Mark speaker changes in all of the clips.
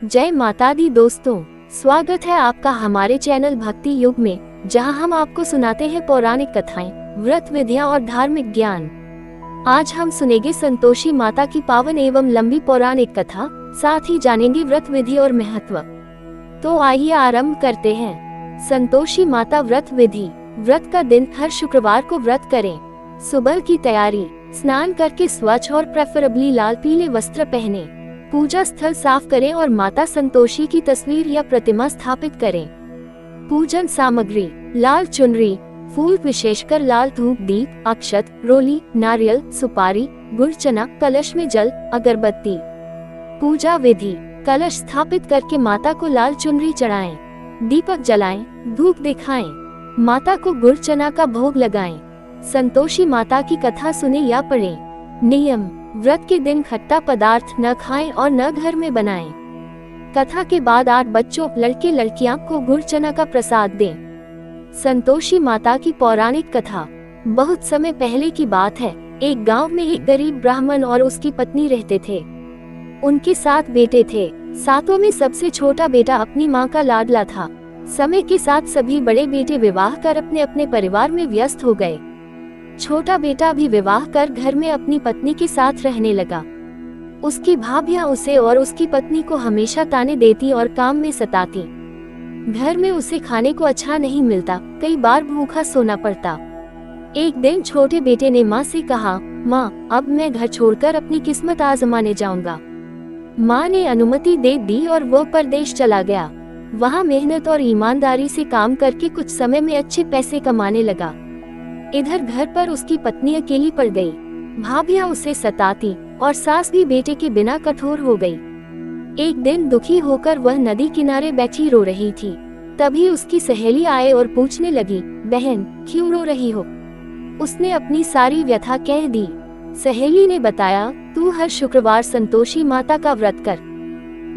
Speaker 1: जय माता दी दोस्तों, स्वागत है आपका हमारे चैनल भक्ति युग में, जहां हम आपको सुनाते हैं पौराणिक कथाएं, व्रत विधियां और धार्मिक ज्ञान। आज हम सुनेंगे संतोषी माता की पावन एवं लंबी पौराणिक कथा, साथ ही जानेंगे व्रत विधि और महत्व। तो आइए आरंभ करते हैं। संतोषी माता व्रत विधि। व्रत का दिन हर शुक्रवार को व्रत करें। सुबह की तैयारी, स्नान करके स्वच्छ और प्रेफरेबली लाल पीले वस्त्र पहने। पूजा स्थल साफ करें और माता संतोषी की तस्वीर या प्रतिमा स्थापित करें। पूजन सामग्री, लाल चुनरी, फूल विशेषकर लाल धूप, दीप, अक्षत, रोली, नारियल, सुपारी, गुड़, चना, कलश में जल, अगरबत्ती। पूजा विधि, कलश स्थापित करके माता को लाल चुनरी चढ़ाएं, दीपक जलाएं, धूप दिखाएं, माता को गुड़ चना का भोग लगाएं। संतोषी माता की कथा सुने या पढ़ें। नियम, व्रत के दिन खट्टा पदार्थ न खाएं और न घर में बनाएं। कथा के बाद 8 बच्चों, लड़के लड़कियां को गुड़ चना का प्रसाद दें। संतोषी माता की पौराणिक कथा। बहुत समय पहले की बात है। एक गांव में एक गरीब ब्राह्मण और उसकी पत्नी रहते थे। उनके 7 बेटे थे। 7 में सबसे छोटा बेटा अपनी माँ का लाडला था। समय के साथ सभी बड़े बेटे विवाह कर अपने अपने परिवार में व्यस्त हो गए। छोटा बेटा भी विवाह कर घर में अपनी पत्नी के साथ रहने लगा। उसकी भाभियां उसे और उसकी पत्नी को हमेशा ताने देती और काम में सताती। घर में उसे खाने को अच्छा नहीं मिलता, कई बार भूखा सोना पड़ता। एक दिन छोटे बेटे ने माँ से कहा, माँ, अब मैं घर छोड़कर अपनी किस्मत आजमाने जाऊंगा। माँ ने अनुमति दे दी और वो परदेश चला गया। वहाँ मेहनत और ईमानदारी से काम करके कुछ समय में अच्छे पैसे कमाने लगा। इधर घर पर उसकी पत्नी अकेली पड़ गई। भाभियां उसे सताती और सास भी बेटे के बिना कठोर हो गई। एक दिन दुखी होकर वह नदी किनारे बैठी रो रही थी। तभी उसकी सहेली आए और पूछने लगी, बहन, क्यों रो रही हो? उसने अपनी सारी व्यथा कह दी। सहेली ने बताया, तू हर शुक्रवार संतोषी माता का व्रत कर,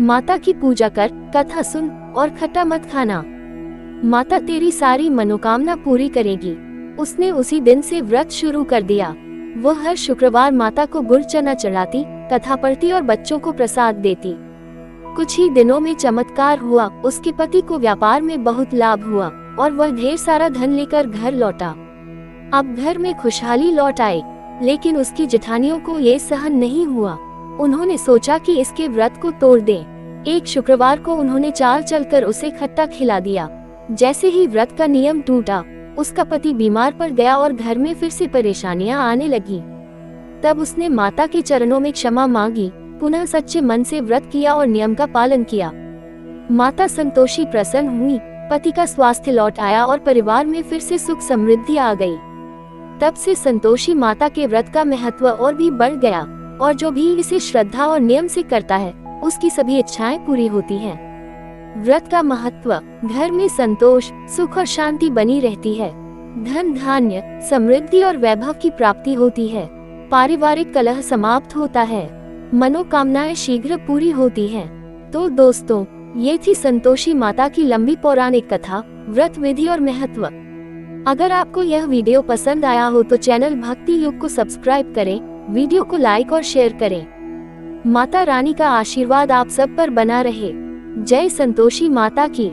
Speaker 1: माता की पूजा कर, कथा सुन और खट्टा मत खाना। माता तेरी सारी मनोकामना पूरी करेगी। उसने उसी दिन से व्रत शुरू कर दिया। वो हर शुक्रवार माता को गुड़ चना चढ़ाती, कथा पढ़ती और बच्चों को प्रसाद देती। कुछ ही दिनों में चमत्कार हुआ। उसके पति को व्यापार में बहुत लाभ हुआ और वह ढेर सारा धन लेकर घर लौटा। अब घर में खुशहाली लौट आई, लेकिन उसकी जेठानियों को ये सहन नहीं हुआ। उन्होंने सोचा कि इसके व्रत को तोड़ दें। एक शुक्रवार को उन्होंने चाल चलकर उसे खट्टा खिला दिया। जैसे ही व्रत का नियम टूटा, उसका पति बीमार पड़ गया और घर में फिर से परेशानियां आने लगी। तब उसने माता के चरणों में क्षमा मांगी, पुनः सच्चे मन से व्रत किया और नियम का पालन किया। माता संतोषी प्रसन्न हुई, पति का स्वास्थ्य लौट आया और परिवार में फिर से सुख समृद्धि आ गई। तब से संतोषी माता के व्रत का महत्व और भी बढ़ गया और जो भी इसे श्रद्धा और नियम से करता है, उसकी सभी इच्छाएं पूरी होती हैं। व्रत का महत्व, घर में संतोष, सुख और शांति बनी रहती है। धन धान्य, समृद्धि और वैभव की प्राप्ति होती है। पारिवारिक कलह समाप्त होता है। मनोकामनाएं शीघ्र पूरी होती हैं। तो दोस्तों, ये थी संतोषी माता की लंबी पौराणिक कथा, व्रत विधि और महत्व। अगर आपको यह वीडियो पसंद आया हो तो चैनल भक्ति युग को सब्सक्राइब करें, वीडियो को लाइक और शेयर करें। माता रानी का आशीर्वाद आप सब पर बना रहे। जय संतोषी माता की।